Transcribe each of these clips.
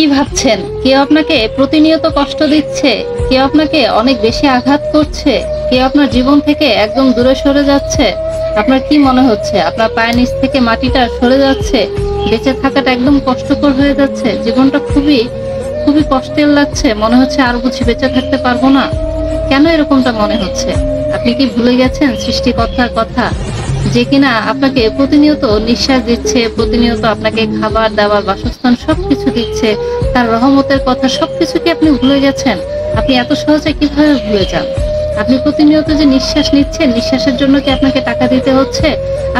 কি ভাবছেন? কেউ আপনাকে প্রতিনিয়ত কষ্ট দিচ্ছে, কেউ আপনাকে অনেক বেশি আঘাত করছে, কেউ আপনার জীবন থেকে একদম দূরে সরে যাচ্ছে। আপনার কি মনে হচ্ছে আপনার পায়ের নিচ থেকে মাটিটা সরে যাচ্ছে? বেঁচে থাকাটা একদম কষ্টকর হয়ে যাচ্ছে। জীবনটা খুবই, খুবই কষ্টের লাগছে। মনে হচ্ছে আর বুঝি বেঁচে থাকতে পারবো না। কেন এরকমটা মনে হচ্ছে? আপনি কি ভুলে গেছেন সৃষ্টিকর্তার কথা? যে কিনা আপনাকে প্রতিনিয়ত নিঃশ্বাস দিচ্ছে, প্রতিনিয়ত আপনাকে খাবার-দাবার, বাসস্থান সবকিছু দিচ্ছে। তার রহমতের কথা সবকিছু কি আপনি ভুলে গেছেন? আপনি এত সহজে কিভাবে ভুলে যান? আপনি প্রতিনিয়ত যে নিঃশ্বাস নিচ্ছেন, নিঃশ্বাসের জন্য কি আপনাকে টাকা দিতে হচ্ছে?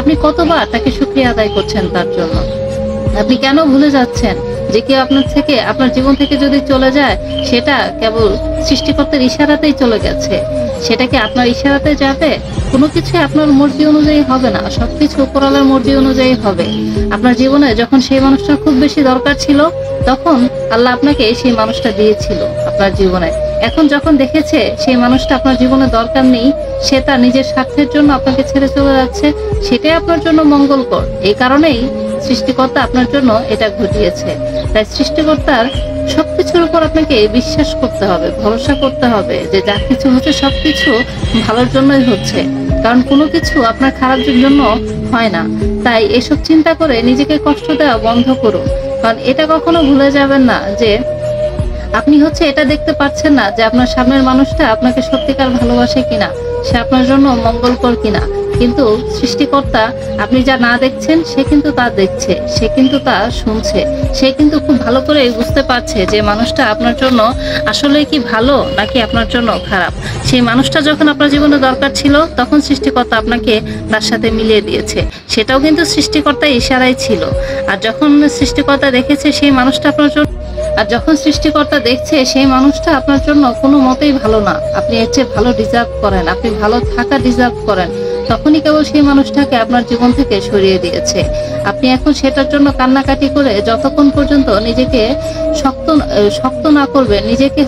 আপনি কতবার তাকে শুকরিয়া আদায় করছেন তার জন্য? আপনি কেন ভুলে যাচ্ছেন যে কেউ আপনার থেকে, আপনার জীবন থেকে যদি চলে যায়, সেটা কেবল সৃষ্টিকর্তার ইশারাতেই চলে গেছে। সেটা কি আপনার ইশারাতে যাবে? কোনো কিছুই আপনার মর্জি অনুযায়ী হবে না। সবকিছু উপরওয়ালার মর্জি অনুযায়ী হবে। আপনার জীবনে যখন সেই মানুষটার খুব বেশি দরকার ছিল, তখন আল্লাহ আপনাকে সেই মানুষটা দিয়েছিল আপনার জীবনে। এখন যখন দেখেছে সেই মানুষটা আপনার জীবনে দরকার নেই, সে তার নিজের স্বার্থের জন্য আপনাকে ছেড়ে চলে যাচ্ছে, সেটাই আপনার জন্য মঙ্গলকর। এই কারণেই সৃষ্টিকর্তা আপনার জন্য এটা ঘটিয়েছে। তাই সৃষ্টিকর্তার সবকিছুর উপর আপনাকে বিশ্বাস করতে হবে, ভরসা করতে হবে যে যা কিছু হচ্ছে সবকিছু ভালোর জন্যই হচ্ছে। কারণ কোনো কিছু আপনার খারাপের জন্য হয় না। তাই এসব চিন্তা করে নিজেকে কষ্ট দেওয়া বন্ধ করুন। কারণ এটা কখনো ভুলে যাবেন না যে আপনি এটা দেখতে পাচ্ছেন না যে আপনার সামনের মানুষটা আপনাকে সত্যিকার ভালোবাসে কিনা, সে আপনার জন্য মঙ্গলকর কিনা। কিন্তু সৃষ্টিকর্তা, আপনি যা না দেখছেন সে কিন্তু তা দেখছে, সে কিন্তু তা শুনছে। সে কিন্তু খুব ভালো করে বুঝতে পারছে যে মানুষটা আপনার জন্য আসলে কি ভালো নাকি আপনার জন্য খারাপ। সেই মানুষটা যখন আপনার জীবনে দরকার ছিল, তখন সৃষ্টিকর্তা আপনাকে তার সাথে মিলিয়ে দিয়েছে। সেটাও কিন্তু সৃষ্টিকর্তার ইশারাই ছিল। আর যখন সৃষ্টিকর্তা দেখেছে সেই মানুষটা আপনার জন্য, আর যখন সৃষ্টিকর্তা দেখছে সেই মানুষটা আপনার জন্য কোনো মতেই ভালো না, আপনি এর চেয়ে ভালো ডিজার্ভ করেন, আপনি ভালো থাকা ডিজার্ভ করেন, তখনই কেবল সেই মানুষটাকে আপনার জীবন থেকে সরিয়ে দিয়েছে। আপনি এখন সেটার জন্য কান্নাকাটি করে যতক্ষণ পর্যন্ত নিজেকে শক্ত না করবেন, নিজেকে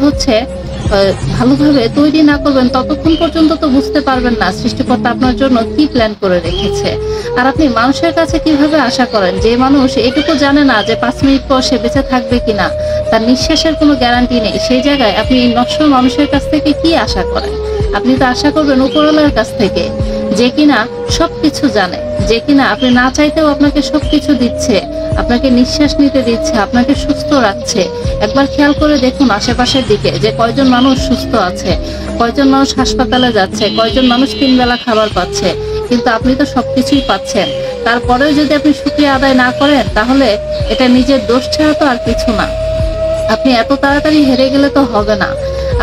ভালোভাবে তৈরি না করবেন, ততক্ষণ পর্যন্ত তো বুঝতে পারবেন না সৃষ্টিকর্তা আপনার জন্য কি প্ল্যান করে রেখেছে। আর আপনি মানুষের কাছে কিভাবে আশা করেন যে মানুষ এটুকু জানে না যে 5 মিনিট পর সে বেঁচে থাকবে কিনা, তার নিঃশ্বাসের কোনো গ্যারান্টি নেই, সেই জায়গায় আপনি নশ্বর মানুষের কাছ থেকে কি আশা করেন? আপনি তো আশা করবেন উপরওয়ালার কাছ থেকে, যে কিনা সবকিছু জানে, যে কিনা আপনি না চাইতেও আপনাকে সবকিছু দিচ্ছে, আপনাকে নিঃশ্বাস নিতে দিচ্ছে, আপনাকে সুস্থ রাখছে। একবার খেয়াল করে দেখুন আশেপাশের দিকে যে কয়জন মানুষ সুস্থ আছে, কয়জন মানুষ হাসপাতালে যাচ্ছে, কয়জন মানুষ 3 বেলা খাবার পাচ্ছে। কিন্তু আপনি তো সবকিছুই পাচ্ছেন। তারপরেও যদি আপনি শুকরিয়া আদায় না করেন, তাহলে এটা নিজের দোষ ছাড়া তো আর কিছু না। আপনি এত তাড়াতাড়ি হেরে গেলে তো হবে না।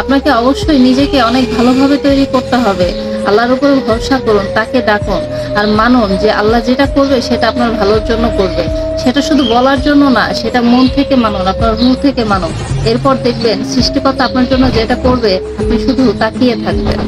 আপনাকে অবশ্যই নিজেকে অনেক ভালোভাবে তৈরি করতে হবে। আল্লাহর উপর ভরসা করুন, তাকে ডাকুন, আর মানুন যে আল্লাহ যেটা করবে সেটা আপনার ভালোর জন্য করবে। সেটা শুধু বলার জন্য না, সেটা মন থেকে মানুন, আপনার রূহ থেকে মানুন। এরপর দেখবেন সৃষ্টিকর্তা আপনার জন্য যেটা করবে, আপনি শুধু তাকিয়ে থাকবেন।